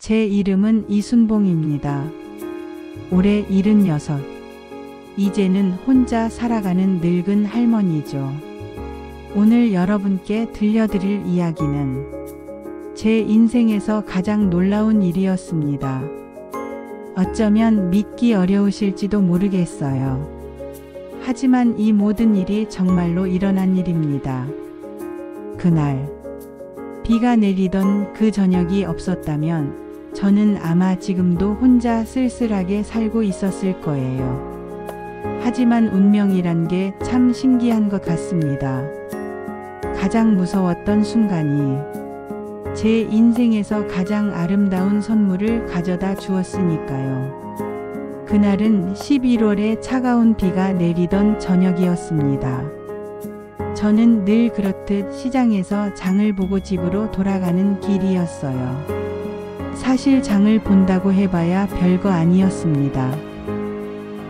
제 이름은 이순봉입니다. 올해 76. 이제는 혼자 살아가는 늙은 할머니죠. 오늘 여러분께 들려드릴 이야기는 제 인생에서 가장 놀라운 일이었습니다. 어쩌면 믿기 어려우실지도 모르겠어요. 하지만 이 모든 일이 정말로 일어난 일입니다. 그날 비가 내리던 그 저녁이 없었다면 저는 아마 지금도 혼자 쓸쓸하게 살고 있었을 거예요. 하지만 운명이란 게 참 신기한 것 같습니다. 가장 무서웠던 순간이 제 인생에서 가장 아름다운 선물을 가져다 주었으니까요. 그날은 11월에 차가운 비가 내리던 저녁이었습니다. 저는 늘 그렇듯 시장에서 장을 보고 집으로 돌아가는 길이었어요. 사실 장을 본다고 해봐야 별거 아니었습니다.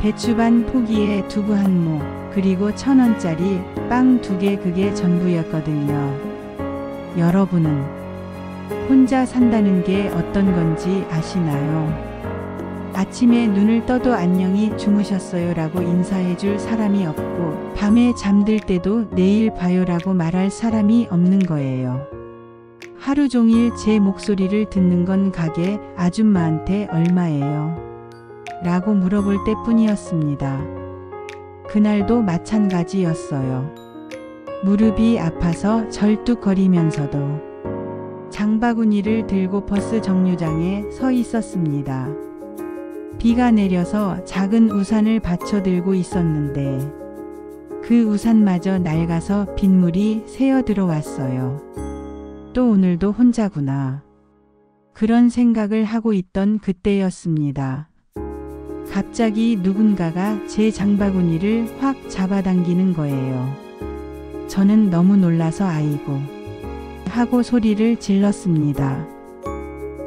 배추 반 포기에 두부 한 모, 그리고 1,000원짜리 빵 2개, 그게 전부였거든요. 여러분은 혼자 산다는 게 어떤 건지 아시나요? 아침에 눈을 떠도 안녕히 주무셨어요 라고 인사해줄 사람이 없고, 밤에 잠들 때도 내일 봐요 라고 말할 사람이 없는 거예요. 하루 종일 제 목소리를 듣는 건 가게 아줌마한테 얼마예요? 라고 물어볼 때뿐이었습니다. 그날도 마찬가지였어요. 무릎이 아파서 절뚝거리면서도 장바구니를 들고 버스 정류장에 서 있었습니다. 비가 내려서 작은 우산을 받쳐 들고 있었는데 그 우산마저 낡아서 빗물이 새어 들어왔어요. 또 오늘도 혼자구나. 그런 생각을 하고 있던 그때였습니다. 갑자기 누군가가 제 장바구니를 확 잡아당기는 거예요. 저는 너무 놀라서 아이고 하고 소리를 질렀습니다.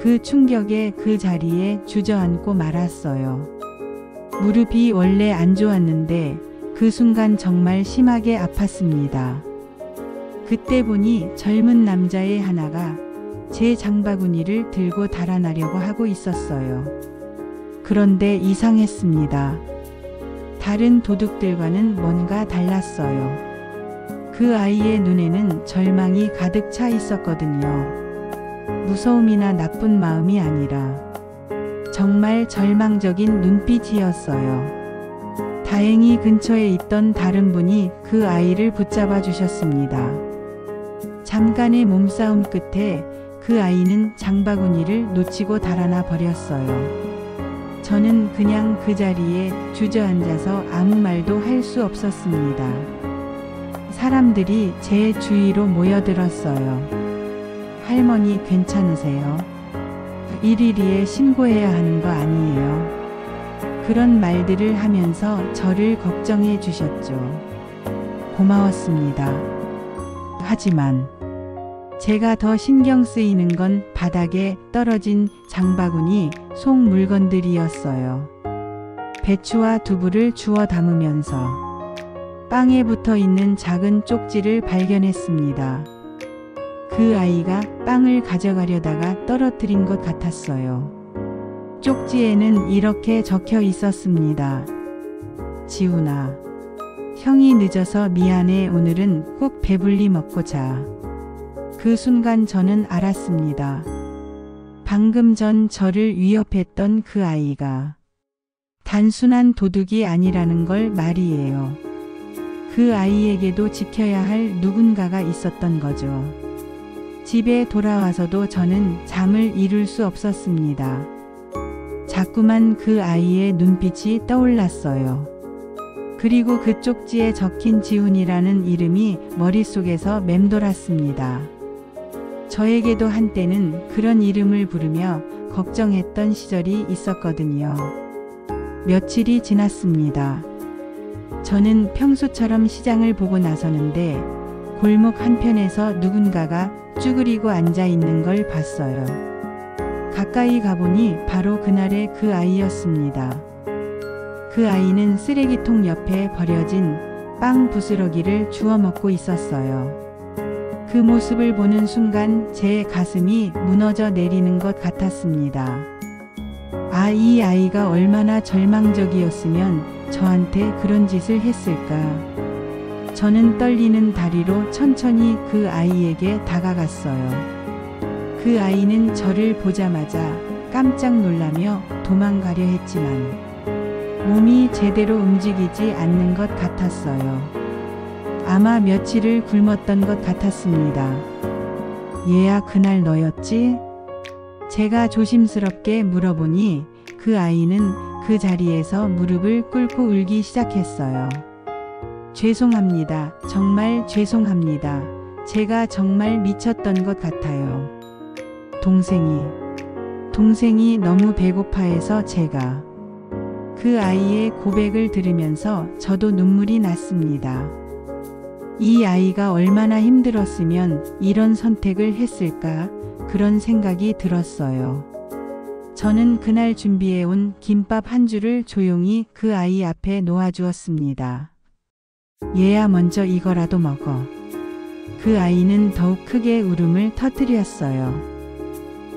그 충격에 그 자리에 주저앉고 말았어요. 무릎이 원래 안 좋았는데 그 순간 정말 심하게 아팠습니다. 그때 보니 젊은 남자의 하나가 제 장바구니를 들고 달아나려고 하고 있었어요. 그런데 이상했습니다. 다른 도둑들과는 뭔가 달랐어요. 그 아이의 눈에는 절망이 가득 차 있었거든요. 무서움이나 나쁜 마음이 아니라 정말 절망적인 눈빛이었어요. 다행히 근처에 있던 다른 분이 그 아이를 붙잡아 주셨습니다. 잠깐의 몸싸움 끝에 그 아이는 장바구니를 놓치고 달아나 버렸어요. 저는 그냥 그 자리에 주저앉아서 아무 말도 할 수 없었습니다. 사람들이 제 주위로 모여들었어요. 할머니 괜찮으세요? 일일이에 신고해야 하는 거 아니에요? 그런 말들을 하면서 저를 걱정해 주셨죠. 고마웠습니다. 하지만 제가 더 신경 쓰이는 건 바닥에 떨어진 장바구니 속 물건들이었어요. 배추와 두부를 주워 담으면서 빵에 붙어 있는 작은 쪽지를 발견했습니다. 그 아이가 빵을 가져가려다가 떨어뜨린 것 같았어요. 쪽지에는 이렇게 적혀 있었습니다. 지훈아, 형이 늦어서 미안해. 오늘은 꼭 배불리 먹고 자. 그 순간 저는 알았습니다. 방금 전 저를 위협했던 그 아이가 단순한 도둑이 아니라는 걸 말이에요. 그 아이에게도 지켜야 할 누군가가 있었던 거죠. 집에 돌아와서도 저는 잠을 이룰 수 없었습니다. 자꾸만 그 아이의 눈빛이 떠올랐어요. 그리고 그 쪽지에 적힌 지훈이라는 이름이 머릿속에서 맴돌았습니다. 저에게도 한때는 그런 이름을 부르며 걱정했던 시절이 있었거든요. 며칠이 지났습니다. 저는 평소처럼 시장을 보고 나서는데 골목 한편에서 누군가가 쭈그리고 앉아 있는 걸 봤어요. 가까이 가보니 바로 그날의 그 아이였습니다. 그 아이는 쓰레기통 옆에 버려진 빵 부스러기를 주워 먹고 있었어요. 그 모습을 보는 순간 제 가슴이 무너져 내리는 것 같았습니다. 이 아이가 얼마나 절망적이었으면 저한테 그런 짓을 했을까. 저는 떨리는 다리로 천천히 그 아이에게 다가갔어요. 그 아이는 저를 보자마자 깜짝 놀라며 도망가려 했지만 몸이 제대로 움직이지 않는 것 같았어요. 아마 며칠을 굶었던 것 같았습니다. 얘야, 그날 너였지? 제가 조심스럽게 물어보니 그 아이는 그 자리에서 무릎을 꿇고 울기 시작했어요. 죄송합니다. 정말 죄송합니다. 제가 정말 미쳤던 것 같아요. 동생이 너무 배고파해서 제가. 그 아이의 고백을 들으면서 저도 눈물이 났습니다. 이 아이가 얼마나 힘들었으면 이런 선택을 했을까, 그런 생각이 들었어요. 저는 그날 준비해온 김밥 한 줄을 조용히 그 아이 앞에 놓아주었습니다. 얘야, 먼저 이거라도 먹어. 그 아이는 더욱 크게 울음을 터뜨렸어요.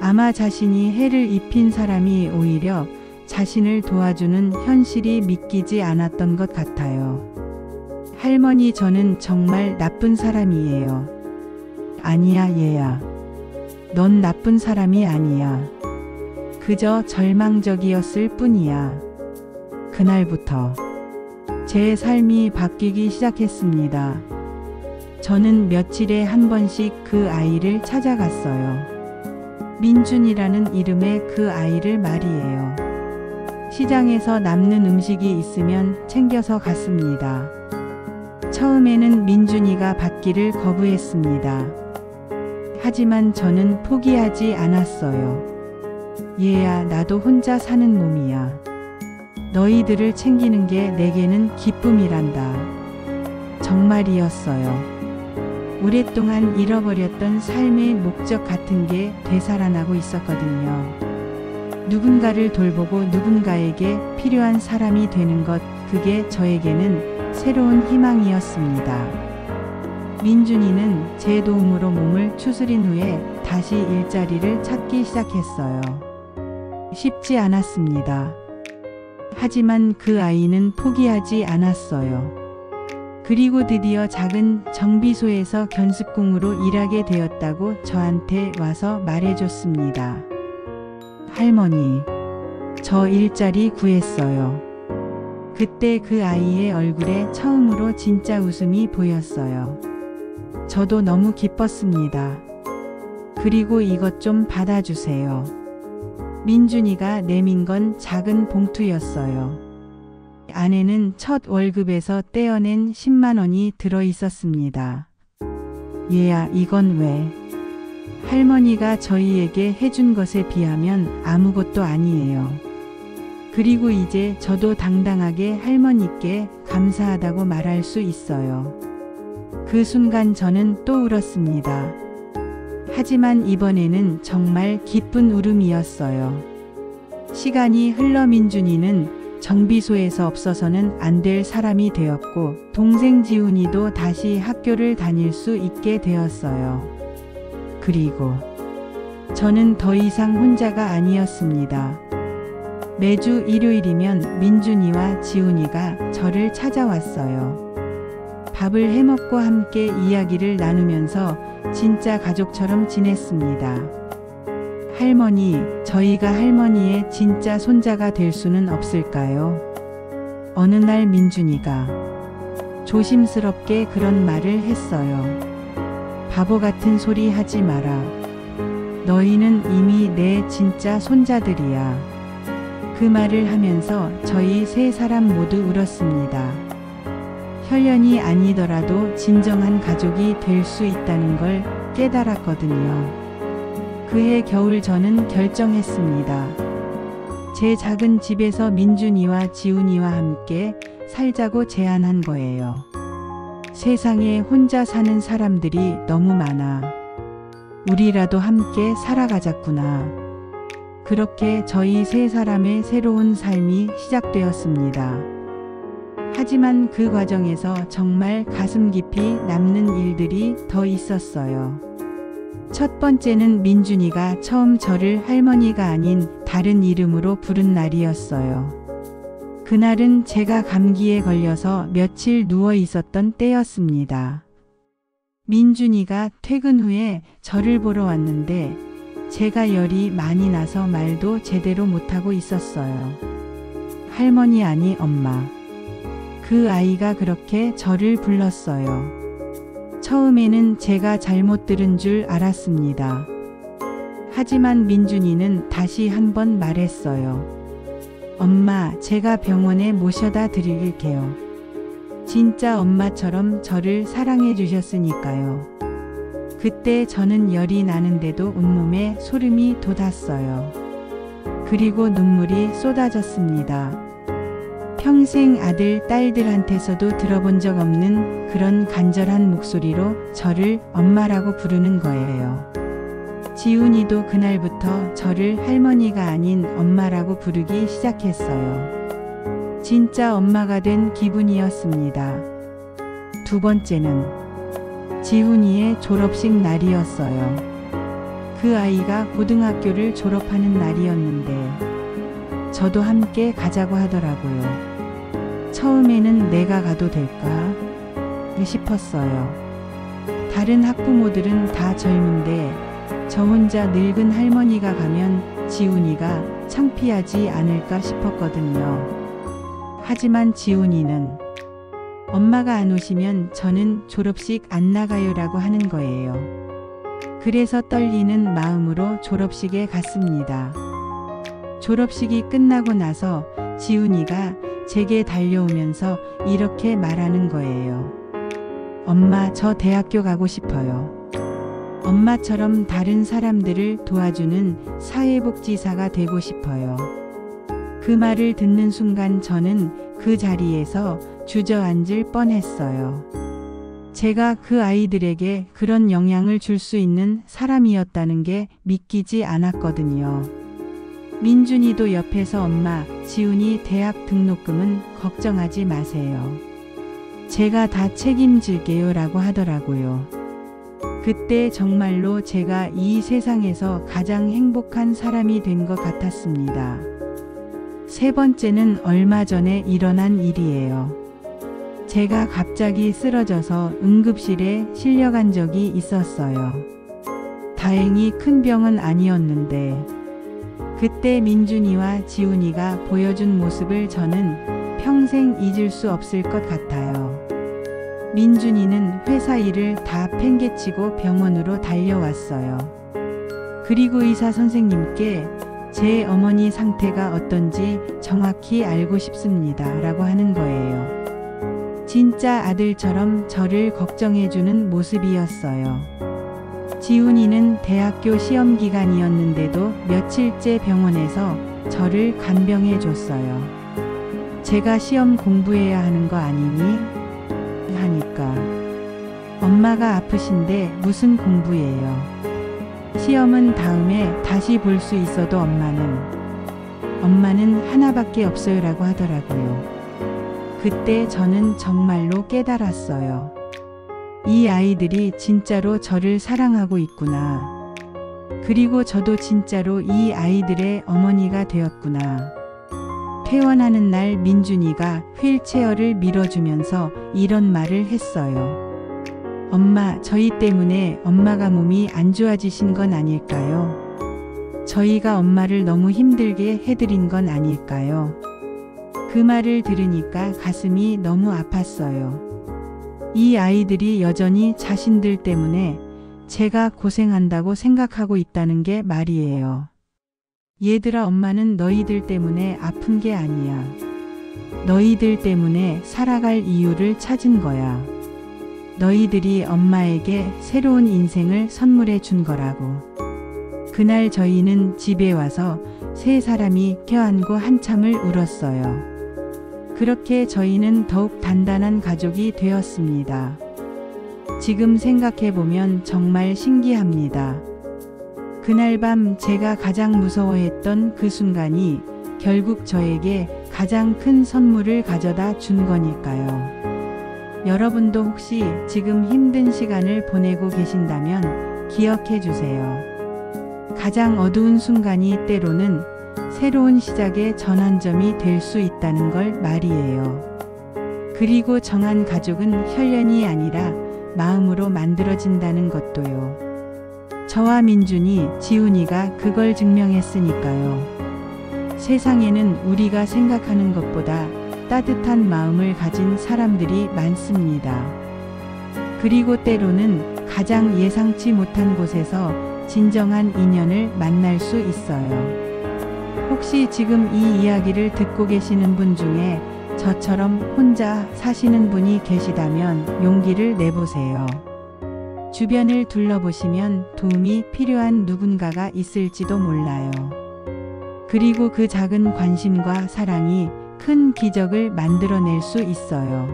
아마 자신이 해를 입힌 사람이 오히려 자신을 도와주는 현실이 믿기지 않았던 것 같아요. 할머니, 저는 정말 나쁜 사람이에요. 아니야, 얘야. 넌 나쁜 사람이 아니야. 그저 절망적이었을 뿐이야. 그날부터 제 삶이 바뀌기 시작했습니다. 저는 며칠에 한 번씩 그 아이를 찾아갔어요. 민준이라는 이름의 그 아이를 말이에요. 시장에서 남는 음식이 있으면 챙겨서 갔습니다. 처음에는 민준이가 받기를 거부했습니다. 하지만 저는 포기하지 않았어요. 얘야, 나도 혼자 사는 몸이야. 너희들을 챙기는 게 내게는 기쁨이란다. 정말이었어요. 오랫동안 잃어버렸던 삶의 목적 같은 게 되살아나고 있었거든요. 누군가를 돌보고 누군가에게 필요한 사람이 되는 것, 그게 저에게는 새로운 희망이었습니다. 민준이는 제 도움으로 몸을 추스린 후에 다시 일자리를 찾기 시작했어요. 쉽지 않았습니다. 하지만 그 아이는 포기하지 않았어요. 그리고 드디어 작은 정비소에서 견습공으로 일하게 되었다고 저한테 와서 말해줬습니다. 할머니, 저 일자리 구했어요. 그때 그 아이의 얼굴에 처음으로 진짜 웃음이 보였어요. 저도 너무 기뻤습니다. 그리고 이것 좀 받아주세요. 민준이가 내민 건 작은 봉투였어요. 안에는 첫 월급에서 떼어낸 10만 원이 들어 있었습니다. 얘야, 이건 왜? 할머니가 저희에게 해준 것에 비하면 아무것도 아니에요. 그리고 이제 저도 당당하게 할머니께 감사하다고 말할 수 있어요. 그 순간 저는 또 울었습니다. 하지만 이번에는 정말 기쁜 울음이었어요. 시간이 흘러 민준이는 정비소에서 없어서는 안 될 사람이 되었고, 동생 지훈이도 다시 학교를 다닐 수 있게 되었어요. 그리고 저는 더 이상 혼자가 아니었습니다. 매주 일요일이면 민준이와 지훈이가 저를 찾아왔어요. 밥을 해먹고 함께 이야기를 나누면서 진짜 가족처럼 지냈습니다. 할머니, 저희가 할머니의 진짜 손자가 될 수는 없을까요? 어느 날 민준이가 조심스럽게 그런 말을 했어요. 바보 같은 소리 하지 마라. 너희는 이미 내 진짜 손자들이야. 그 말을 하면서 저희 세 사람 모두 울었습니다. 혈연이 아니더라도 진정한 가족이 될 수 있다는 걸 깨달았거든요. 그해 겨울 저는 결정했습니다. 제 작은 집에서 민준이와 지훈이와 함께 살자고 제안한 거예요. 세상에 혼자 사는 사람들이 너무 많아. 우리라도 함께 살아가자꾸나. 그렇게 저희 세 사람의 새로운 삶이 시작되었습니다. 하지만 그 과정에서 정말 가슴 깊이 남는 일들이 더 있었어요. 첫 번째는 민준이가 처음 저를 할머니가 아닌 다른 이름으로 부른 날이었어요. 그날은 제가 감기에 걸려서 며칠 누워 있었던 때였습니다. 민준이가 퇴근 후에 저를 보러 왔는데 제가 열이 많이 나서 말도 제대로 못하고 있었어요. 할머니 아니 엄마. 그 아이가 그렇게 저를 불렀어요. 처음에는 제가 잘못 들은 줄 알았습니다. 하지만 민준이는 다시 한번 말했어요. 엄마, 제가 병원에 모셔다 드릴게요. 진짜 엄마처럼 저를 사랑해 주셨으니까요. 그때 저는 열이 나는데도 온몸에 소름이 돋았어요. 그리고 눈물이 쏟아졌습니다. 평생 아들, 딸들한테서도 들어본 적 없는 그런 간절한 목소리로 저를 엄마라고 부르는 거예요. 지훈이도 그날부터 저를 할머니가 아닌 엄마라고 부르기 시작했어요. 진짜 엄마가 된 기분이었습니다. 두 번째는 지훈이의 졸업식 날이었어요. 그 아이가 고등학교를 졸업하는 날이었는데 저도 함께 가자고 하더라고요. 처음에는 내가 가도 될까 싶었어요. 다른 학부모들은 다 젊은데 저 혼자 늙은 할머니가 가면 지훈이가 창피하지 않을까 싶었거든요. 하지만 지훈이는 엄마가 안 오시면 저는 졸업식 안 나가요라고 하는 거예요. 그래서 떨리는 마음으로 졸업식에 갔습니다. 졸업식이 끝나고 나서 지훈이가 제게 달려오면서 이렇게 말하는 거예요. 엄마, 저 대학교 가고 싶어요. 엄마처럼 다른 사람들을 도와주는 사회복지사가 되고 싶어요. 그 말을 듣는 순간 저는 그 자리에서 주저앉을 뻔했어요. 제가 그 아이들에게 그런 영향을 줄 수 있는 사람이었다는 게 믿기지 않았거든요. 민준이도 옆에서 엄마, 지훈이 대학 등록금은 걱정하지 마세요. 제가 다 책임질게요 라고 하더라고요. 그때 정말로 제가 이 세상에서 가장 행복한 사람이 된 것 같았습니다. 세 번째는 얼마 전에 일어난 일이에요. 제가 갑자기 쓰러져서 응급실에 실려간 적이 있었어요. 다행히 큰 병은 아니었는데 그때 민준이와 지훈이가 보여준 모습을 저는 평생 잊을 수 없을 것 같아요. 민준이는 회사 일을 다 팽개치고 병원으로 달려왔어요. 그리고 의사 선생님께 제 어머니 상태가 어떤지 정확히 알고 싶습니다 라고 하는 거예요. 진짜 아들처럼 저를 걱정해주는 모습이었어요. 지훈이는 대학교 시험 기간이었는데도 며칠째 병원에서 저를 간병해 줬어요. 제가 시험 공부해야 하는 거 아니니? 하니까 엄마가 아프신데 무슨 공부예요? 시험은 다음에 다시 볼 수 있어도 엄마는 하나밖에 없어요 라고 하더라고요. 그때 저는 정말로 깨달았어요. 이 아이들이 진짜로 저를 사랑하고 있구나. 그리고 저도 진짜로 이 아이들의 어머니가 되었구나. 퇴원하는 날 민준이가 휠체어를 밀어주면서 이런 말을 했어요. 엄마, 저희 때문에 엄마가 몸이 안 좋아지신 건 아닐까요? 저희가 엄마를 너무 힘들게 해드린 건 아닐까요? 그 말을 들으니까 가슴이 너무 아팠어요. 이 아이들이 여전히 자신들 때문에 제가 고생한다고 생각하고 있다는 게 말이에요. 얘들아, 엄마는 너희들 때문에 아픈 게 아니야. 너희들 때문에 살아갈 이유를 찾은 거야. 너희들이 엄마에게 새로운 인생을 선물해 준 거라고. 그날 저희는 집에 와서 세 사람이 껴안고 한참을 울었어요. 그렇게 저희는 더욱 단단한 가족이 되었습니다. 지금 생각해보면 정말 신기합니다. 그날 밤 제가 가장 무서워했던 그 순간이 결국 저에게 가장 큰 선물을 가져다 준 거니까요. 여러분도 혹시 지금 힘든 시간을 보내고 계신다면 기억해 주세요. 가장 어두운 순간이 때로는 새로운 시작의 전환점이 될 수 있다는 걸 말이에요. 그리고 정한 가족은 혈연이 아니라 마음으로 만들어진다는 것도요. 저와 민준이, 지훈이가 그걸 증명했으니까요. 세상에는 우리가 생각하는 것보다 따뜻한 마음을 가진 사람들이 많습니다. 그리고 때로는 가장 예상치 못한 곳에서 진정한 인연을 만날 수 있어요. 혹시 지금 이 이야기를 듣고 계시는 분 중에 저처럼 혼자 사시는 분이 계시다면 용기를 내보세요. 주변을 둘러보시면 도움이 필요한 누군가가 있을지도 몰라요. 그리고 그 작은 관심과 사랑이 큰 기적을 만들어낼 수 있어요.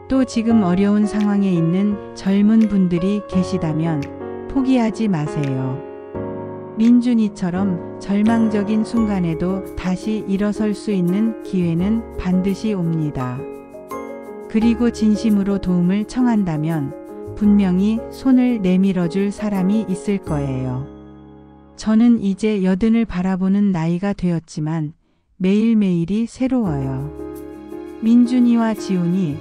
또 지금 어려운 상황에 있는 젊은 분들이 계시다면 포기하지 마세요. 민준이처럼 절망적인 순간에도 다시 일어설 수 있는 기회는 반드시 옵니다. 그리고 진심으로 도움을 청한다면 분명히 손을 내밀어 줄 사람이 있을 거예요. 저는 이제 80을 바라보는 나이가 되었지만 매일매일이 새로워요. 민준이와 지훈이,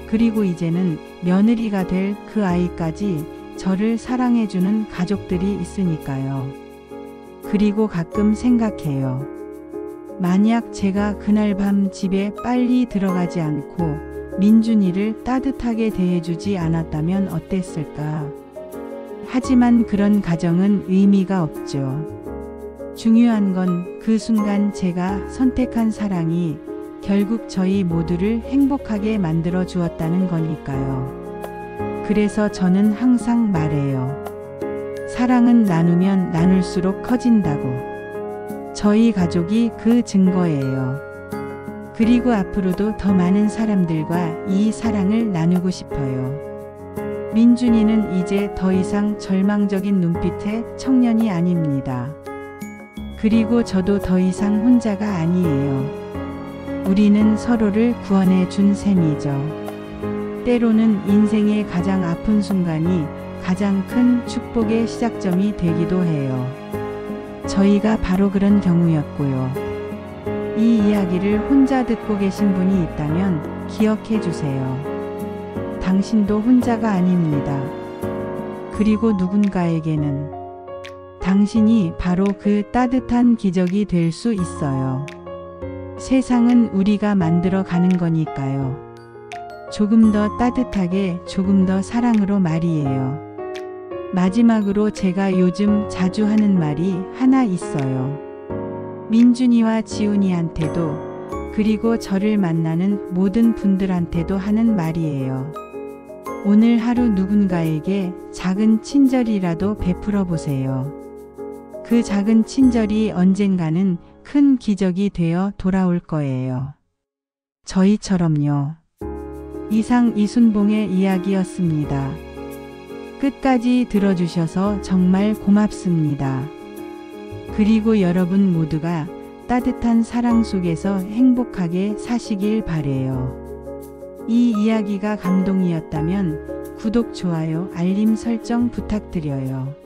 그리고 이제는 며느리가 될 그 아이까지 저를 사랑해주는 가족들이 있으니까요. 그리고 가끔 생각해요. 만약 제가 그날 밤 집에 빨리 들어가지 않고 민준이를 따뜻하게 대해주지 않았다면 어땠을까? 하지만 그런 가정은 의미가 없죠. 중요한 건 그 순간 제가 선택한 사랑이 결국 저희 모두를 행복하게 만들어 주었다는 거니까요. 그래서 저는 항상 말해요. 사랑은 나누면 나눌수록 커진다고. 저희 가족이 그 증거예요. 그리고 앞으로도 더 많은 사람들과 이 사랑을 나누고 싶어요. 민준이는 이제 더 이상 절망적인 눈빛의 청년이 아닙니다. 그리고 저도 더 이상 혼자가 아니에요. 우리는 서로를 구원해 준 셈이죠. 때로는 인생의 가장 아픈 순간이 가장 큰 축복의 시작점이 되기도 해요. 저희가 바로 그런 경우였고요. 이 이야기를 혼자 듣고 계신 분이 있다면 기억해 주세요. 당신도 혼자가 아닙니다. 그리고 누군가에게는 당신이 바로 그 따뜻한 기적이 될 수 있어요. 세상은 우리가 만들어 가는 거니까요. 조금 더 따뜻하게, 조금 더 사랑으로 말이에요. 마지막으로 제가 요즘 자주 하는 말이 하나 있어요. 민준이와 지훈이한테도, 그리고 저를 만나는 모든 분들한테도 하는 말이에요. 오늘 하루 누군가에게 작은 친절이라도 베풀어 보세요. 그 작은 친절이 언젠가는 큰 기적이 되어 돌아올 거예요. 저희처럼요. 이상 이순봉의 이야기였습니다. 끝까지 들어주셔서 정말 고맙습니다. 그리고 여러분 모두가 따뜻한 사랑 속에서 행복하게 사시길 바래요. 이 이야기가 감동이었다면 구독, 좋아요, 알림 설정 부탁드려요.